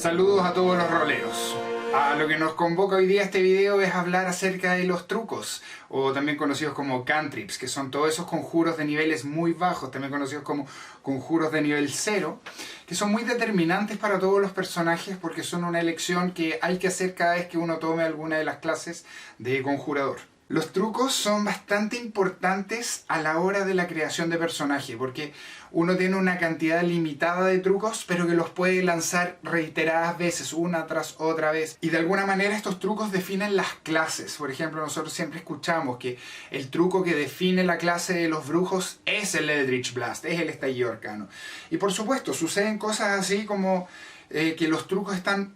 Saludos a todos los roleros. A lo que nos convoca hoy día este video es hablar acerca de los trucos, o también conocidos como cantrips, que son todos esos conjuros de niveles muy bajos, también conocidos como conjuros de nivel 0, que son muy determinantes para todos los personajes porque son una elección que hay que hacer cada vez que uno tome alguna de las clases de conjurador. Los trucos son bastante importantes a la hora de la creación de personaje, porque uno tiene una cantidad limitada de trucos, pero que los puede lanzar reiteradas veces, una tras otra vez. Y de alguna manera estos trucos definen las clases. Por ejemplo, nosotros siempre escuchamos que el truco que define la clase de los brujos es el Eldritch Blast, es el estallido arcano. Y por supuesto, suceden cosas así como que los trucos están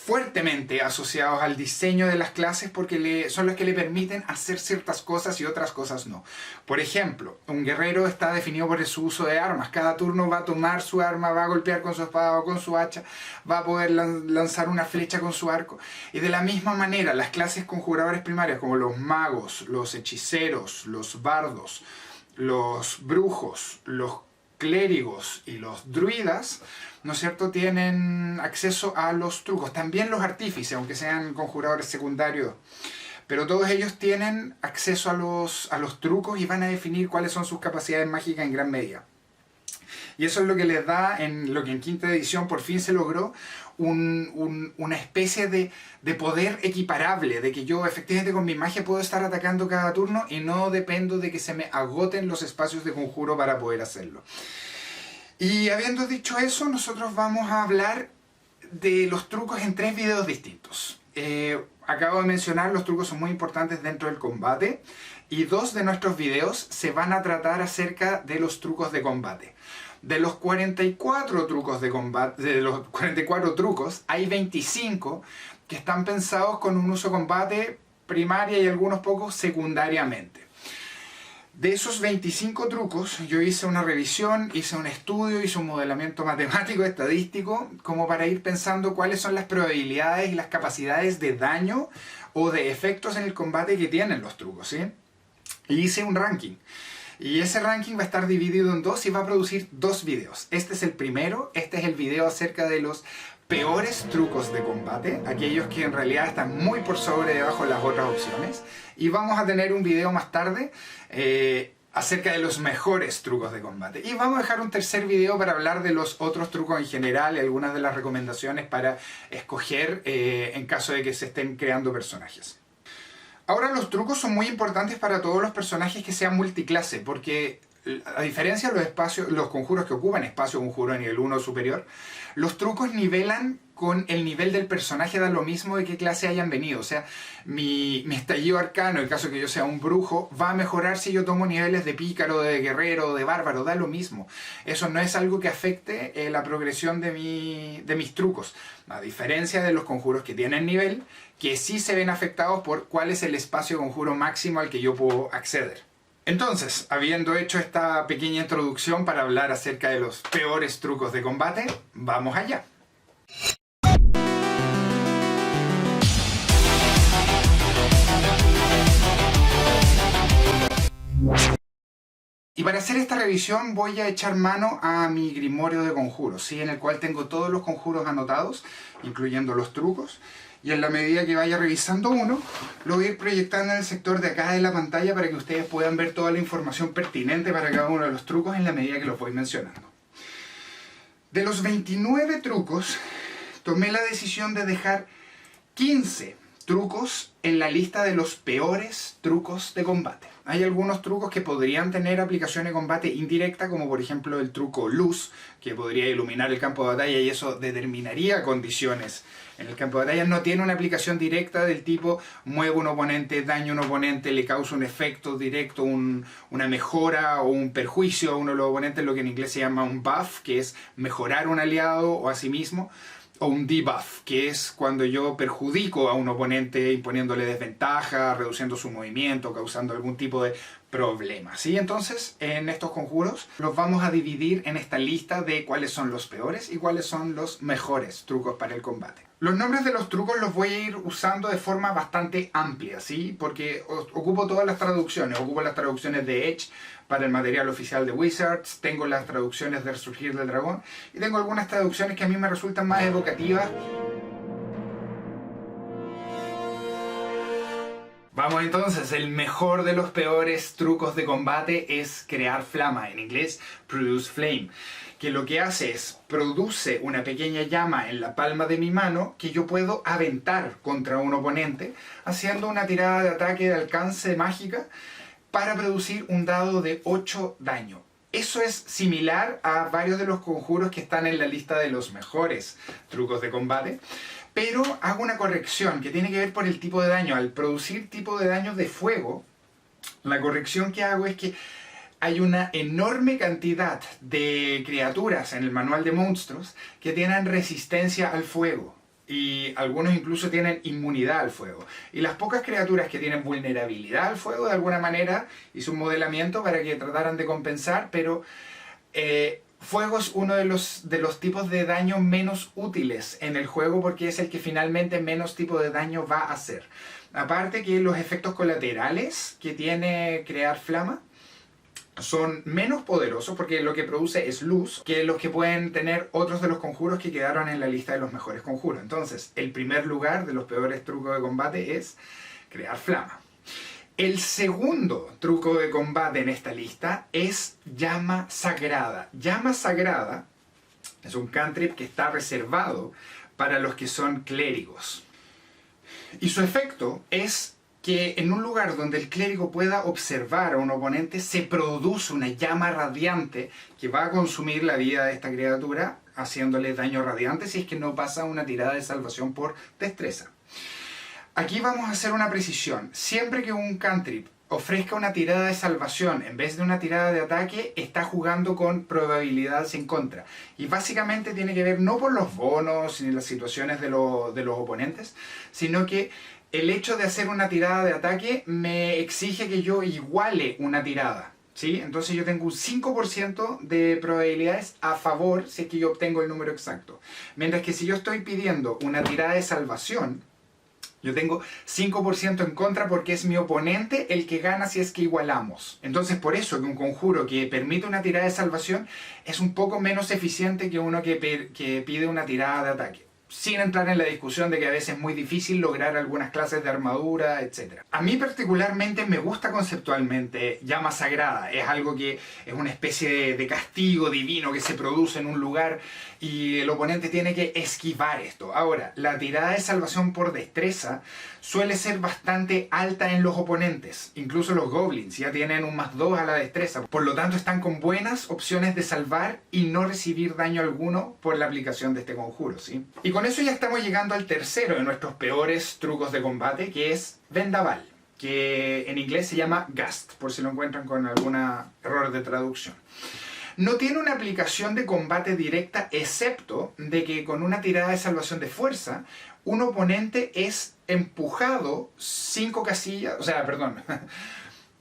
fuertemente asociados al diseño de las clases porque son los que le permiten hacer ciertas cosas y otras cosas no. Por ejemplo, un guerrero está definido por su uso de armas. Cada turno va a tomar su arma, va a golpear con su espada o con su hacha, va a poder lanzar una flecha con su arco. Y de la misma manera, las clases conjuradores primarias como los magos, los hechiceros, los bardos, los brujos, los clérigos y los druidas, ¿no es cierto?, tienen acceso a los trucos. También los artífices, aunque sean conjuradores secundarios. Pero todos ellos tienen acceso a los trucos y van a definir cuáles son sus capacidades mágicas en gran medida. Y eso es lo que les da, lo que en quinta edición por fin se logró, una especie de poder equiparable, de que yo efectivamente con mi magia puedo estar atacando cada turno y no dependo de que se me agoten los espacios de conjuro para poder hacerlo. Y habiendo dicho eso, nosotros vamos a hablar de los trucos en 3 videos distintos. Acabo de mencionar, los trucos son muy importantes dentro del combate, y 2 de nuestros videos se van a tratar acerca de los trucos de combate. De los 44 trucos de combate, de los 44 trucos, hay 25 que están pensados con un uso combate primaria y algunos pocos secundariamente. De esos 25 trucos, yo hice una revisión, hice un estudio, hice un modelamiento matemático, estadístico, como para ir pensando cuáles son las probabilidades y las capacidades de daño o de efectos en el combate que tienen los trucos, ¿sí? Y hice un ranking. Y ese ranking va a estar dividido en 2 y va a producir 2 videos. Este es el primero, este es el video acerca de los peores trucos de combate, aquellos que en realidad están muy por sobre debajo de las otras opciones. Y vamos a tener un video más tarde acerca de los mejores trucos de combate. Y vamos a dejar un tercer video para hablar de los otros trucos en general y algunas de las recomendaciones para escoger en caso de que se estén creando personajes. Ahora, los trucos son muy importantes para todos los personajes que sean multiclase, porque a diferencia de los conjuros que ocupan espacio conjuro a nivel 1 o superior, los trucos nivelan con el nivel del personaje, da lo mismo de qué clase hayan venido. O sea, mi estallido arcano, en caso de que yo sea un brujo, va a mejorar si yo tomo niveles de pícaro, de guerrero, de bárbaro, da lo mismo. Eso no es algo que afecte la progresión de mis trucos. A diferencia de los conjuros que tienen nivel, que sí se ven afectados por cuál es el espacio conjuro máximo al que yo puedo acceder. Entonces, habiendo hecho esta pequeña introducción para hablar acerca de los peores trucos de combate, vamos allá. Y para hacer esta revisión voy a echar mano a mi grimorio de conjuros, ¿sí? En el cual tengo todos los conjuros anotados, incluyendo los trucos. Y en la medida que vaya revisando uno, lo voy a ir proyectando en el sector de acá de la pantalla para que ustedes puedan ver toda la información pertinente para cada uno de los trucos en la medida que los voy mencionando. De los 29 trucos, tomé la decisión de dejar 15 trucos en la lista de los peores trucos de combate. Hay algunos trucos que podrían tener aplicación de combate indirecta, como por ejemplo el truco luz, que podría iluminar el campo de batalla y eso determinaría condiciones en el campo de batalla. No tiene una aplicación directa del tipo mueve un oponente, daña a un oponente, le causa un efecto directo, una mejora o un perjuicio a uno de los oponentes, lo que en inglés se llama un buff, que es mejorar un aliado o a sí mismo. O un debuff, que es cuando yo perjudico a un oponente imponiéndole desventaja, reduciendo su movimiento, causando algún tipo de problema, ¿sí? Entonces, en estos conjuros los vamos a dividir en esta lista de cuáles son los peores y cuáles son los mejores trucos para el combate. Los nombres de los trucos los voy a ir usando de forma bastante amplia, ¿sí? Porque ocupo todas las traducciones. Ocupo las traducciones de Edge para el material oficial de Wizards, tengo las traducciones de Resurgir del Dragón y tengo algunas traducciones que a mí me resultan más evocativas. Vamos entonces, el mejor de los peores trucos de combate es crear flama, en inglés Produce Flame, que lo que hace es produce una pequeña llama en la palma de mi mano que yo puedo aventar contra un oponente haciendo una tirada de ataque de alcance mágica para producir un dado de 8 daño. Eso es similar a varios de los conjuros que están en la lista de los mejores trucos de combate. Pero hago una corrección que tiene que ver por el tipo de daño. Al producir tipo de daño de fuego, la corrección que hago es que hay una enorme cantidad de criaturas en el manual de monstruos que tienen resistencia al fuego. Y algunos incluso tienen inmunidad al fuego. Y las pocas criaturas que tienen vulnerabilidad al fuego, de alguna manera, hice un modelamiento para que trataran de compensar, pero fuego es uno de los tipos de daño menos útiles en el juego porque es el que finalmente menos tipo de daño va a hacer. Aparte que los efectos colaterales que tiene crear flama son menos poderosos porque lo que produce es luz que los que pueden tener otros de los conjuros que quedaron en la lista de los mejores conjuros. Entonces, el primer lugar de los peores trucos de combate es crear flama. El segundo truco de combate en esta lista es llama sagrada. Llama sagrada es un cantrip que está reservado para los que son clérigos. Y su efecto es que en un lugar donde el clérigo pueda observar a un oponente se produce una llama radiante que va a consumir la vida de esta criatura haciéndole daño radiante si es que no pasa una tirada de salvación por destreza. Aquí vamos a hacer una precisión. Siempre que un cantrip ofrezca una tirada de salvación en vez de una tirada de ataque, está jugando con probabilidades en contra. Y básicamente tiene que ver no por los bonos ni las situaciones de los oponentes, sino que el hecho de hacer una tirada de ataque me exige que yo iguale una tirada, ¿sí? Entonces yo tengo un 5% de probabilidades a favor si es que yo obtengo el número exacto. Mientras que si yo estoy pidiendo una tirada de salvación, yo tengo 5% en contra porque es mi oponente el que gana si es que igualamos. Entonces por eso que un conjuro que permite una tirada de salvación es un poco menos eficiente que uno que pide una tirada de ataque. Sin entrar en la discusión de que a veces es muy difícil lograr algunas clases de armadura, etc. A mí particularmente me gusta conceptualmente llama sagrada. Es algo que es una especie de castigo divino que se produce en un lugar y el oponente tiene que esquivar esto. Ahora, la tirada de salvación por destreza suele ser bastante alta en los oponentes. Incluso los goblins ya tienen un +2 a la destreza. Por lo tanto, están con buenas opciones de salvar y no recibir daño alguno por la aplicación de este conjuro, ¿sí? Y con eso ya estamos llegando al tercero de nuestros peores trucos de combate, que es Vendaval, que en inglés se llama Gust, por si lo encuentran con algún error de traducción. No tiene una aplicación de combate directa, excepto de que con una tirada de salvación de fuerza, un oponente es empujado 5 casillas,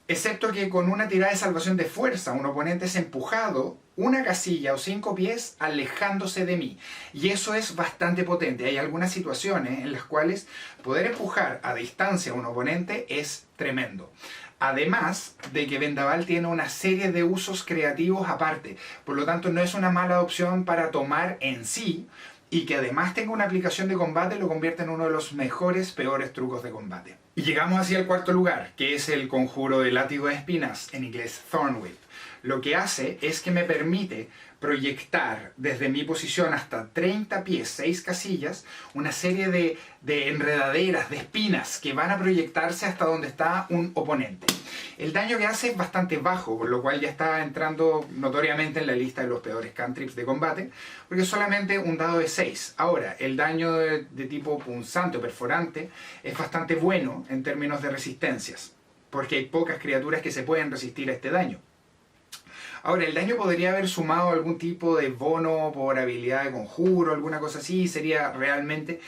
excepto que con una tirada de salvación de fuerza, un oponente es empujado una casilla o 5 pies alejándose de mí. Y eso es bastante potente. Hay algunas situaciones en las cuales poder empujar a distancia a un oponente es tremendo. Además de que Vendaval tiene una serie de usos creativos aparte. Por lo tanto, no es una mala opción para tomar en sí. Y que además tenga una aplicación de combate lo convierte en uno de los mejores, peores trucos de combate. Y llegamos así al cuarto lugar, que es el conjuro de látigo de espinas, en inglés Thorn Whip. Lo que hace es que me permite proyectar desde mi posición hasta 30 pies, 6 casillas, una serie de enredaderas, de espinas que van a proyectarse hasta donde está un oponente. El daño que hace es bastante bajo, por lo cual ya está entrando notoriamente en la lista de los peores cantrips de combate, porque es solamente un dado de 6. Ahora, el daño de tipo punzante o perforante es bastante bueno en términos de resistencias, porque hay pocas criaturas que se pueden resistir a este daño. Ahora, el daño podría haber sumado algún tipo de bono por habilidad de conjuro, alguna cosa así, y sería realmente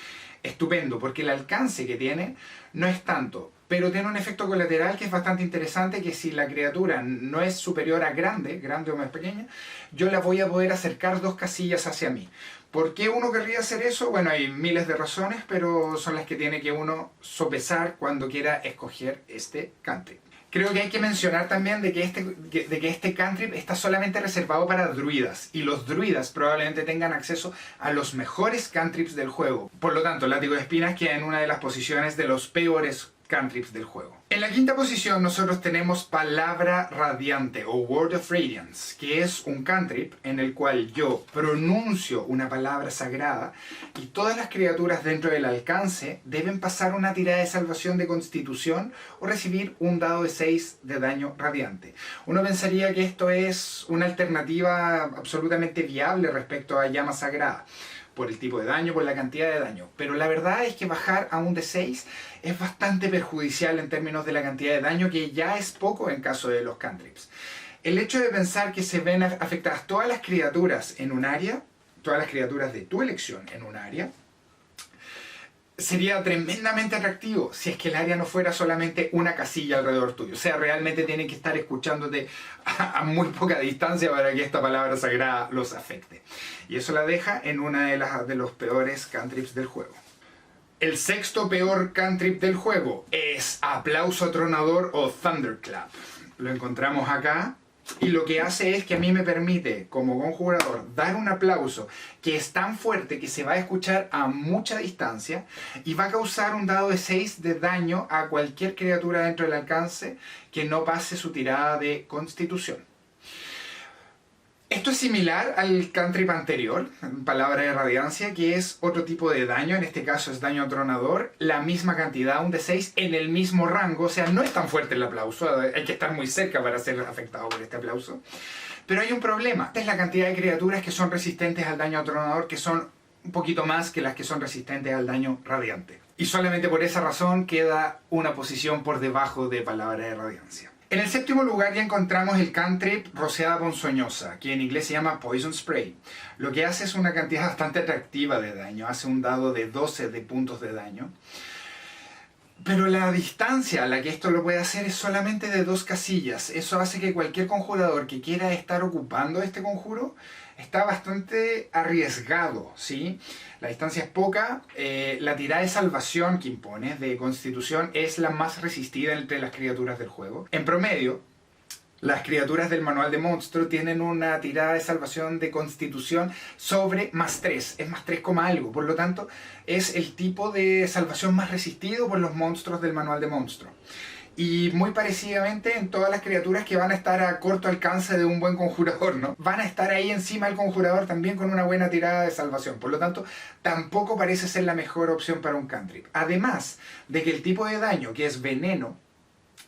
estupendo, porque el alcance que tiene no es tanto, pero tiene un efecto colateral que es bastante interesante, que si la criatura no es superior a grande o más pequeña, yo la voy a poder acercar 2 casillas hacia mí. ¿Por qué uno querría hacer eso? Bueno, hay miles de razones, pero son las que tiene que uno sopesar cuando quiera escoger este cantrip. Creo que hay que mencionar también de que este cantrip está solamente reservado para druidas, y los druidas probablemente tengan acceso a los mejores cantrips del juego. Por lo tanto, Látigo de Espinas queda en una de las posiciones de los peores cantrips del juego. En la quinta posición nosotros tenemos Palabra Radiante o Word of Radiance, que es un cantrip en el cual yo pronuncio una palabra sagrada y todas las criaturas dentro del alcance deben pasar una tirada de salvación de constitución o recibir un dado de 6 de daño radiante. Uno pensaría que esto es una alternativa absolutamente viable respecto a llama sagrada, por el tipo de daño, por la cantidad de daño. Pero la verdad es que bajar a un D6 es bastante perjudicial en términos de la cantidad de daño, que ya es poco en caso de los cantrips. El hecho de pensar que se ven afectadas todas las criaturas en un área, todas las criaturas de tu elección en un área, sería tremendamente atractivo si es que el área no fuera solamente una casilla alrededor tuyo. O sea, realmente tienen que estar escuchándote a muy poca distancia para que esta palabra sagrada los afecte. Y eso la deja en una de los peores cantrips del juego. El sexto peor cantrip del juego es Aplauso Atronador o Thunderclap. Lo encontramos acá. Y lo que hace es que a mí me permite, como conjurador, dar un aplauso que es tan fuerte que se va a escuchar a mucha distancia y va a causar un dado de 6 de daño a cualquier criatura dentro del alcance que no pase su tirada de constitución. Esto es similar al cantrip anterior, Palabra de Radiancia, que es otro tipo de daño, en este caso es daño atronador, la misma cantidad, un D6, en el mismo rango, o sea, no es tan fuerte el aplauso, hay que estar muy cerca para ser afectado por este aplauso. Pero hay un problema, es la cantidad de criaturas que son resistentes al daño atronador, que son un poquito más que las que son resistentes al daño radiante. Y solamente por esa razón queda una posición por debajo de Palabra de Radiancia. En el séptimo lugar ya encontramos el cantrip Rociada Ponzoñosa, que en inglés se llama Poison Spray. Lo que hace es una cantidad bastante atractiva de daño, hace un dado de 12 de puntos de daño. Pero la distancia a la que esto lo puede hacer es solamente de 2 casillas. Eso hace que cualquier conjurador que quiera estar ocupando este conjuro está bastante arriesgado, ¿sí? La distancia es poca, la tirada de salvación que impones de constitución es la más resistida entre las criaturas del juego. En promedio, las criaturas del manual de monstruo tienen una tirada de salvación de constitución sobre +3, es +3, algo, por lo tanto es el tipo de salvación más resistido por los monstruos del manual de monstruo. Y muy parecidamente en todas las criaturas que van a estar a corto alcance de un buen conjurador, ¿no? Van a estar ahí encima del conjurador también con una buena tirada de salvación. Por lo tanto, tampoco parece ser la mejor opción para un cantrip. Además de que el tipo de daño, que es veneno,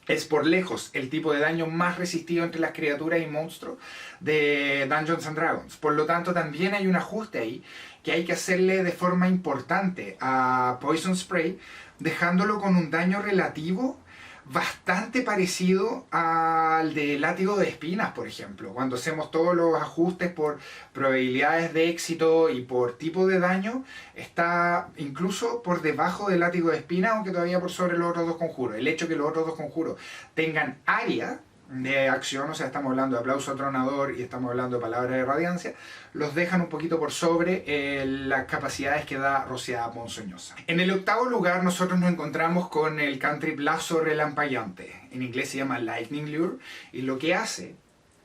es por lejos el tipo de daño más resistido entre las criaturas y monstruos de Dungeons and Dragons. Por lo tanto, también hay un ajuste ahí que hay que hacerle de forma importante a Poison Spray, dejándolo con un daño relativo bastante parecido al de Látigo de Espinas, por ejemplo. Cuando hacemos todos los ajustes por probabilidades de éxito y por tipo de daño, está incluso por debajo del Látigo de Espinas, aunque todavía por sobre los otros 2 conjuros. El hecho que los otros 2 conjuros tengan área de acción, o sea, estamos hablando de Aplauso Atronador y estamos hablando de Palabra de Radiancia, los dejan un poquito por sobre las capacidades que da Rociada Ponzoñosa. En el octavo lugar nosotros nos encontramos con el cantrip Lazo Relampagueante. En inglés se llama Lightning Lure, y lo que hace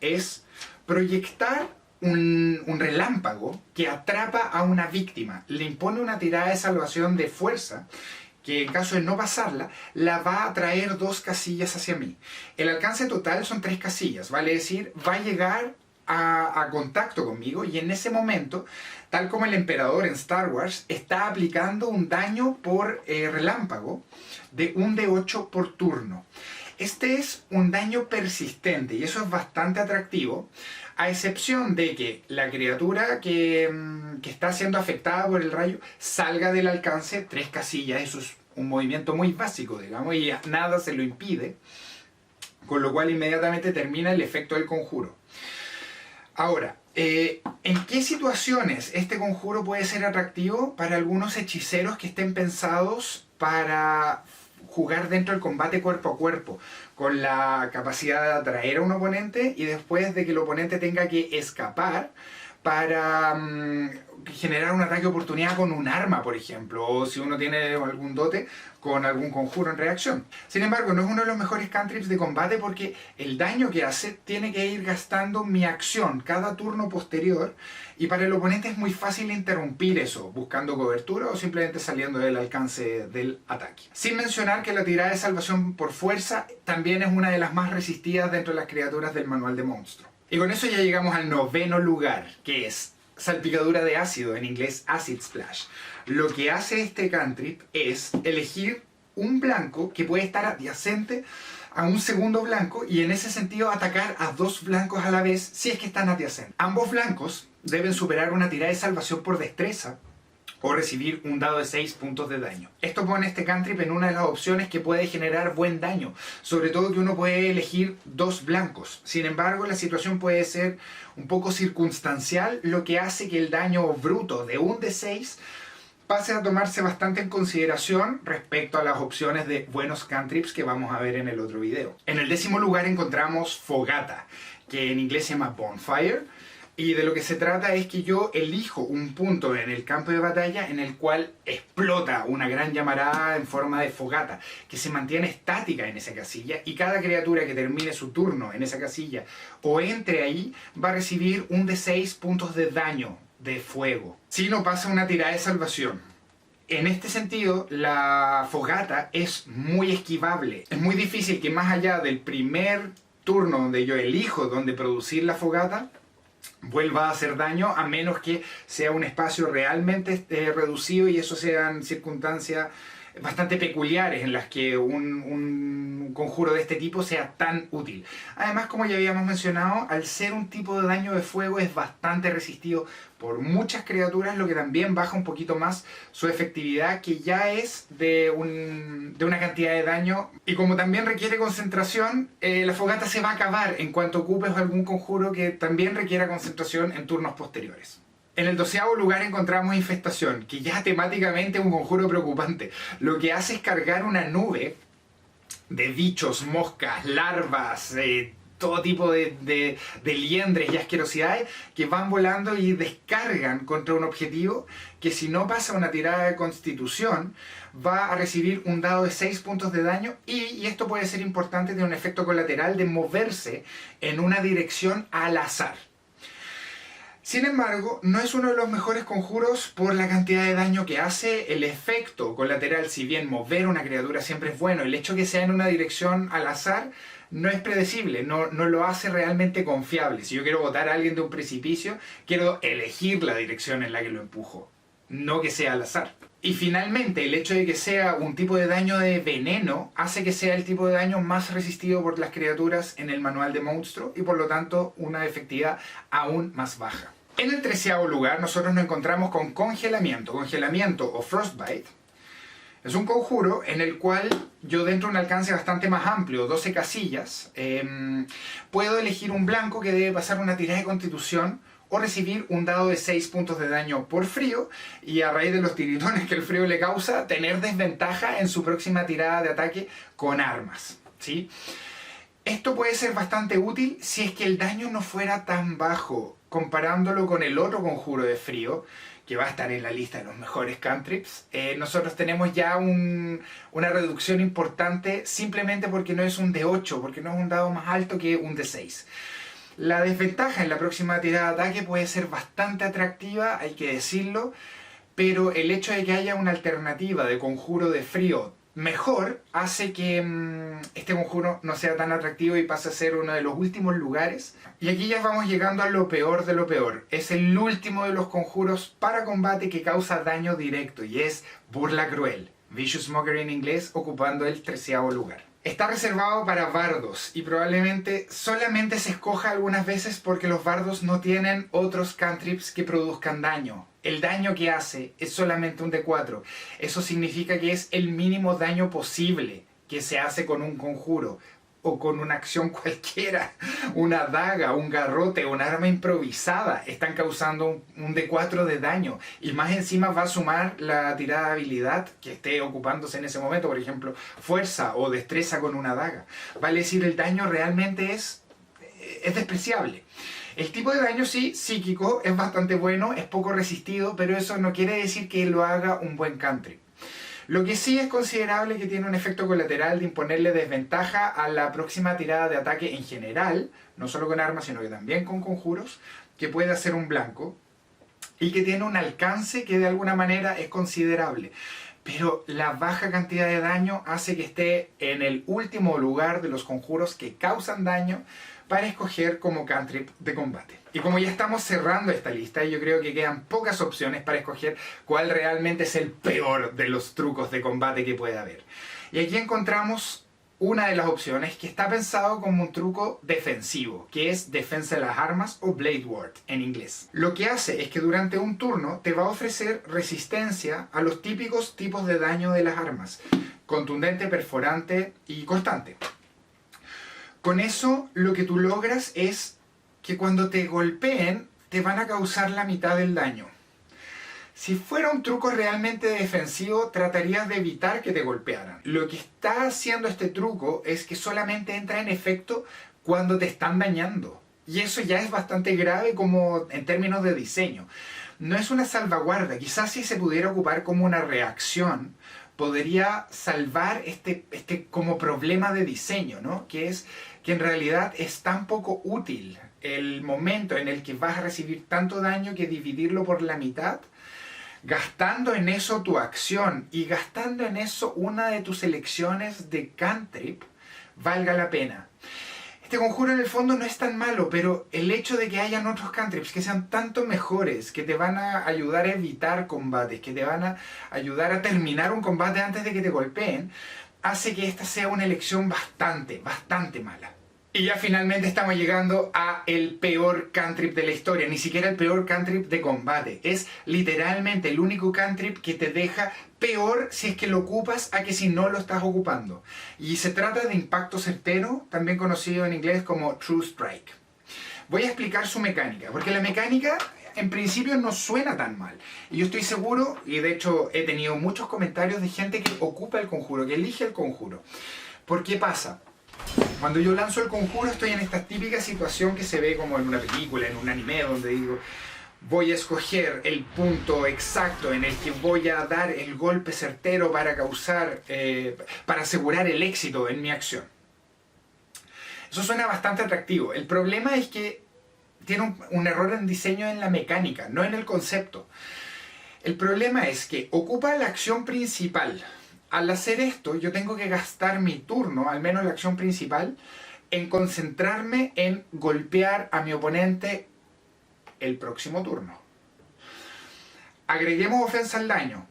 es proyectar un relámpago que atrapa a una víctima, le impone una tirada de salvación de fuerza, que en caso de no pasarla, la va a traer 2 casillas hacia mí. El alcance total son 3 casillas, vale decir, va a llegar a contacto conmigo, y en ese momento, tal como el emperador en Star Wars, está aplicando un daño por relámpago de un D8 por turno. Este es un daño persistente y eso es bastante atractivo, a excepción de que la criatura que está siendo afectada por el rayo salga del alcance 3 casillas. Eso es un movimiento muy básico, digamos, y nada se lo impide, con lo cual inmediatamente termina el efecto del conjuro. Ahora, ¿en qué situaciones este conjuro puede ser atractivo? Para algunos hechiceros que estén pensados para jugar dentro del combate cuerpo a cuerpo, con la capacidad de atraer a un oponente y después de que el oponente tenga que escapar para generar un ataque de oportunidad con un arma, por ejemplo, o si uno tiene algún dote, con algún conjuro en reacción. Sin embargo, no es uno de los mejores cantrips de combate porque el daño que hace tiene que ir gastando mi acción cada turno posterior, y para el oponente es muy fácil interrumpir eso, buscando cobertura o simplemente saliendo del alcance del ataque. Sin mencionar que la tirada de salvación por fuerza también es una de las más resistidas dentro de las criaturas del manual de monstruo. Y con eso ya llegamos al 9º lugar, que es salpicadura de ácido, en inglés Acid Splash. Lo que hace este cantrip es elegir un blanco que puede estar adyacente a un segundo blanco y en ese sentido atacar a 2 blancos a la vez si es que están adyacentes. Ambos blancos deben superar una tirada de salvación por destreza o recibir un dado de 6 puntos de daño. Esto pone este cantrip en una de las opciones que puede generar buen daño, sobre todo que uno puede elegir 2 blancos. Sin embargo, la situación puede ser un poco circunstancial, lo que hace que el daño bruto de un de 6 pase a tomarse bastante en consideración respecto a las opciones de buenos cantrips que vamos a ver en el otro video. En el 10º lugar encontramos Fogata, que en inglés se llama Bonfire. Y de lo que se trata es que yo elijo un punto en el campo de batalla en el cual explota una gran llamarada en forma de fogata, que se mantiene estática en esa casilla, y cada criatura que termine su turno en esa casilla o entre ahí va a recibir un de 6 puntos de daño de fuego, si no pasa una tirada de salvación. En este sentido, la fogata es muy esquivable. Es muy difícil que más allá del primer turno donde yo elijo dónde producir la fogata, vuelva a hacer daño, a menos que sea un espacio realmente reducido y eso sean circunstancias bastante peculiares en las que un conjuro de este tipo sea tan útil. Además, como ya habíamos mencionado, al ser un tipo de daño de fuego es bastante resistido por muchas criaturas, lo que también baja un poquito más su efectividad, que ya es de una cantidad de daño. Y como también requiere concentración, la fogata se va a acabar en cuanto ocupes algún conjuro que también requiera concentración en turnos posteriores. En el 12º lugar encontramos Infestación, que ya temáticamente es un conjuro preocupante. Lo que hace es cargar una nube de bichos, moscas, larvas, todo tipo de liendres y asquerosidades que van volando y descargan contra un objetivo que, si no pasa una tirada de constitución, va a recibir un dado de 6 puntos de daño, y esto puede ser importante, tiene un efecto colateral de moverse en una dirección al azar. Sin embargo, no es uno de los mejores conjuros por la cantidad de daño que hace. El efecto colateral, si bien mover una criatura siempre es bueno, el hecho que sea en una dirección al azar no es predecible, no lo hace realmente confiable. Si yo quiero botar a alguien de un precipicio, quiero elegir la dirección en la que lo empujo, no que sea al azar. Y finalmente, el hecho de que sea un tipo de daño de veneno hace que sea el tipo de daño más resistido por las criaturas en el manual de monstruo, y por lo tanto una efectividad aún más baja. En el 13º lugar nosotros nos encontramos con Congelamiento. Congelamiento o Frostbite es un conjuro en el cual yo, dentro de un alcance bastante más amplio, 12 casillas, puedo elegir un blanco que debe pasar una tirada de constitución o recibir un dado de 6 puntos de daño por frío, y a raíz de los tiritones que el frío le causa, tener desventaja en su próxima tirada de ataque con armas, ¿sí? Esto puede ser bastante útil si es que el daño no fuera tan bajo, comparándolo con el otro conjuro de frío, que va a estar en la lista de los mejores cantrips. Nosotros tenemos ya una reducción importante simplemente porque no es un de 8, porque no es un dado más alto que un de 6. La desventaja en la próxima tirada de ataque puede ser bastante atractiva, hay que decirlo, pero el hecho de que haya una alternativa de conjuro de frío mejor hace que este conjuro no sea tan atractivo y pase a ser uno de los últimos lugares. Y aquí ya vamos llegando a lo peor de lo peor. Es el último de los conjuros para combate que causa daño directo, y es Burla Cruel, Vicious Mockery en inglés, ocupando el 13º lugar. Está reservado para bardos y probablemente solamente se escoja algunas veces porque los bardos no tienen otros cantrips que produzcan daño. El daño que hace es solamente un D4. Eso significa que es el mínimo daño posible que se hace con un conjuro o con una acción cualquiera, una daga, un garrote, un arma improvisada, están causando un D4 de daño. Y más encima va a sumar la tirada de habilidad que esté ocupándose en ese momento, por ejemplo, fuerza o destreza con una daga. Vale decir, el daño realmente es despreciable. El tipo de daño sí, psíquico, es bastante bueno, es poco resistido, pero eso no quiere decir que lo haga un buen cantrip. Lo que sí es considerable que tiene un efecto colateral de imponerle desventaja a la próxima tirada de ataque en general, no solo con armas, sino que también con conjuros, que puede hacer un blanco, y que tiene un alcance que de alguna manera es considerable. Pero la baja cantidad de daño hace que esté en el último lugar de los conjuros que causan daño para escoger como cantrip de combate. Y como ya estamos cerrando esta lista, yo creo que quedan pocas opciones para escoger cuál realmente es el peor de los trucos de combate que puede haber. Y aquí encontramos una de las opciones que está pensado como un truco defensivo, que es defensa de las armas o Blade Ward en inglés. Lo que hace es que durante un turno te va a ofrecer resistencia a los típicos tipos de daño de las armas: contundente, perforante y cortante. Con eso lo que tú logras es que cuando te golpeen te van a causar la mitad del daño. Si fuera un truco realmente defensivo, tratarías de evitar que te golpearan. Lo que está haciendo este truco es que solamente entra en efecto cuando te están dañando. Y eso ya es bastante grave como en términos de diseño. No es una salvaguarda, quizás si se pudiera ocupar como una reacción, podría salvar este como problema de diseño, ¿no? Que es que en realidad es tan poco útil el momento en el que vas a recibir tanto daño que dividirlo por la mitad, gastando en eso tu acción y gastando en eso una de tus elecciones de cantrip, valga la pena. Este conjuro en el fondo no es tan malo, pero el hecho de que hayan otros cantrips que sean tanto mejores, que te van a ayudar a evitar combates, que te van a ayudar a terminar un combate antes de que te golpeen, hace que esta sea una elección bastante mala. Y ya finalmente estamos llegando a el peor cantrip de la historia, ni siquiera el peor cantrip de combate. Es literalmente el único cantrip que te deja peor si es que lo ocupas a que si no lo estás ocupando. Y se trata de impacto certero, también conocido en inglés como True Strike. Voy a explicar su mecánica, porque la mecánica en principio no suena tan mal. Y yo estoy seguro, y de hecho he tenido muchos comentarios de gente que ocupa el conjuro, que elige el conjuro. ¿Por qué pasa? Cuando yo lanzo el conjuro estoy en esta típica situación que se ve como en una película, en un anime, donde digo, voy a escoger el punto exacto en el que voy a dar el golpe certero para para asegurar el éxito en mi acción. Eso suena bastante atractivo. El problema es que tiene un error en diseño en la mecánica, no en el concepto. El problema es que ocupa la acción principal. Al hacer esto, yo tengo que gastar mi turno, al menos la acción principal, en concentrarme en golpear a mi oponente el próximo turno. Agreguemos ofensa al daño.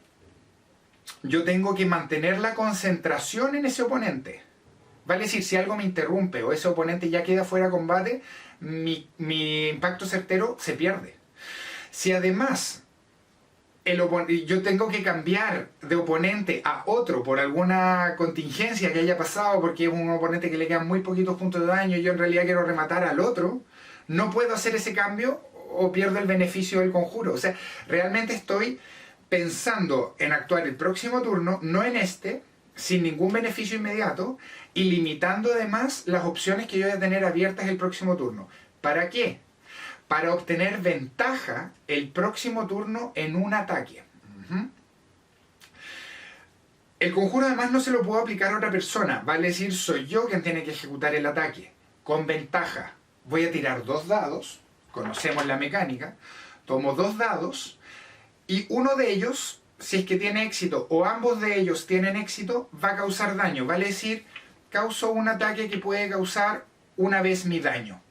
Yo tengo que mantener la concentración en ese oponente. Vale decir, si algo me interrumpe o ese oponente ya queda fuera de combate, mi impacto certero se pierde. Si además yo tengo que cambiar de oponente a otro por alguna contingencia que haya pasado, porque es un oponente que le quedan muy poquitos puntos de daño y yo en realidad quiero rematar al otro, no puedo hacer ese cambio o pierdo el beneficio del conjuro. O sea, realmente estoy pensando en actuar el próximo turno, no en este, sin ningún beneficio inmediato, y limitando además las opciones que yo voy a tener abiertas el próximo turno. ¿Para qué? Para obtener ventaja el próximo turno en un ataque. El conjuro además no se lo puedo aplicar a otra persona, vale decir, soy yo quien tiene que ejecutar el ataque. Con ventaja, voy a tirar 2 dados, conocemos la mecánica, tomo 2 dados, y uno de ellos, si es que tiene éxito, o ambos de ellos tienen éxito, va a causar daño, vale decir, causo un ataque que puede causar una vez mi daño.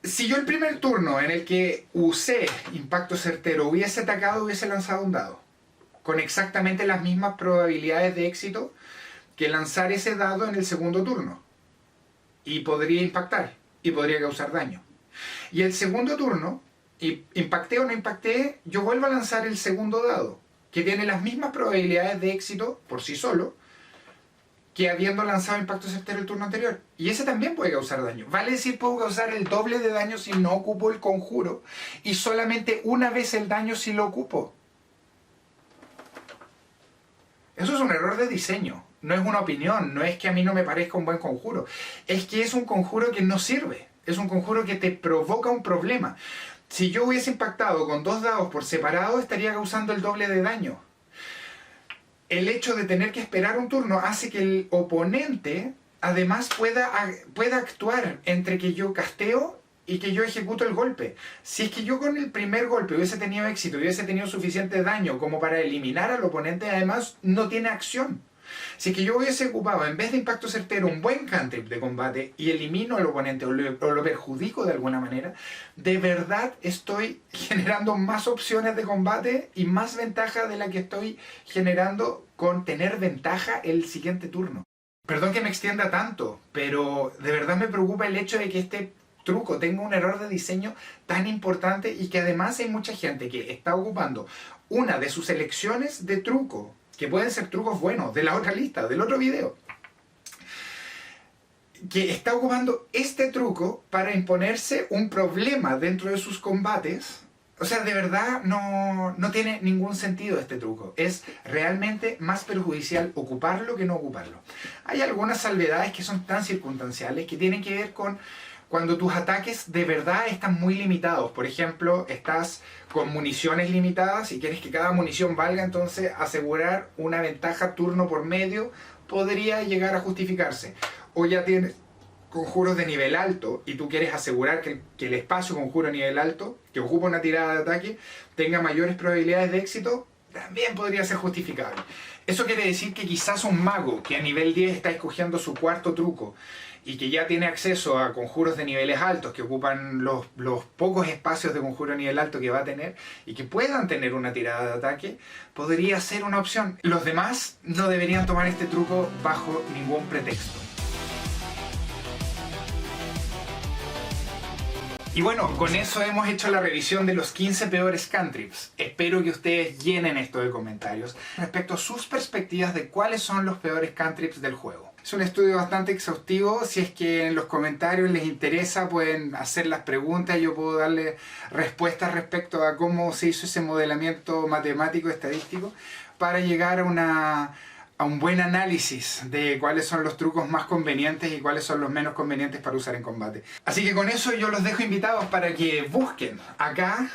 Si yo el primer turno en el que usé impacto certero hubiese atacado, hubiese lanzado un dado, con exactamente las mismas probabilidades de éxito que lanzar ese dado en el segundo turno. Y podría impactar, y podría causar daño. Y el segundo turno, impacté o no impacté, yo vuelvo a lanzar el segundo dado. que tiene las mismas probabilidades de éxito por sí solo que habiendo lanzado impacto certero el turno anterior. Y ese también puede causar daño. Vale decir, puedo causar el doble de daño si no ocupo el conjuro y solamente una vez el daño si lo ocupo. Eso es un error de diseño. No es una opinión, no es que a mí no me parezca un buen conjuro. Es que es un conjuro que no sirve. Es un conjuro que te provoca un problema. Si yo hubiese impactado con 2 dados por separado, estaría causando el doble de daño. El hecho de tener que esperar un turno hace que el oponente además pueda actuar entre que yo casteo y que yo ejecuto el golpe. Si es que yo con el primer golpe hubiese tenido éxito, hubiese tenido suficiente daño como para eliminar al oponente, además no tiene acción. Si es que yo hubiese ocupado, en vez de impacto certero, un buen cantrip de combate y elimino al oponente o lo perjudico de alguna manera, de verdad estoy generando más opciones de combate y más ventaja de la que estoy generando con tener ventaja el siguiente turno. Perdón que me extienda tanto, pero de verdad me preocupa el hecho de que este truco tenga un error de diseño tan importante y que además hay mucha gente que está ocupando una de sus elecciones de truco, que pueden ser trucos buenos, de la otra lista, del otro video, que está ocupando este truco para imponerse un problema dentro de sus combates. O sea, de verdad no tiene ningún sentido este truco. Es realmente más perjudicial ocuparlo que no ocuparlo. Hay algunas salvedades que son tan circunstanciales que tienen que ver con cuando tus ataques de verdad están muy limitados. Por ejemplo, estás con municiones limitadas y quieres que cada munición valga, entonces asegurar una ventaja turno por medio podría llegar a justificarse. O ya tienes conjuros de nivel alto y tú quieres asegurar que el espacio conjuro a nivel alto, que ocupa una tirada de ataque, tenga mayores probabilidades de éxito, también podría ser justificable. Eso quiere decir que quizás un mago que a nivel 10 está escogiendo su cuarto truco y que ya tiene acceso a conjuros de niveles altos que ocupan los pocos espacios de conjuro a nivel alto que va a tener y que puedan tener una tirada de ataque, podría ser una opción. Los demás no deberían tomar este truco bajo ningún pretexto. Y bueno, con eso hemos hecho la revisión de los 15 peores cantrips. Espero que ustedes llenen esto de comentarios respecto a sus perspectivas de cuáles son los peores cantrips del juego. Es un estudio bastante exhaustivo. Si es que en los comentarios les interesa, pueden hacer las preguntas. Yo puedo darle respuestas respecto a cómo se hizo ese modelamiento matemático estadístico para llegar a un buen análisis de cuáles son los trucos más convenientes y cuáles son los menos convenientes para usar en combate. Así que con eso yo los dejo invitados para que busquen acá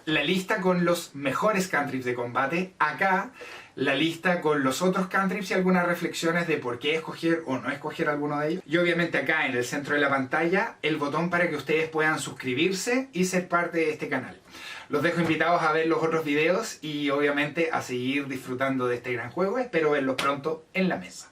la lista con los mejores cantrips de combate, acá la lista con los otros cantrips y algunas reflexiones de por qué escoger o no escoger alguno de ellos. Y obviamente acá en el centro de la pantalla el botón para que ustedes puedan suscribirse y ser parte de este canal. Los dejo invitados a ver los otros videos y obviamente a seguir disfrutando de este gran juego. Espero verlos pronto en la mesa.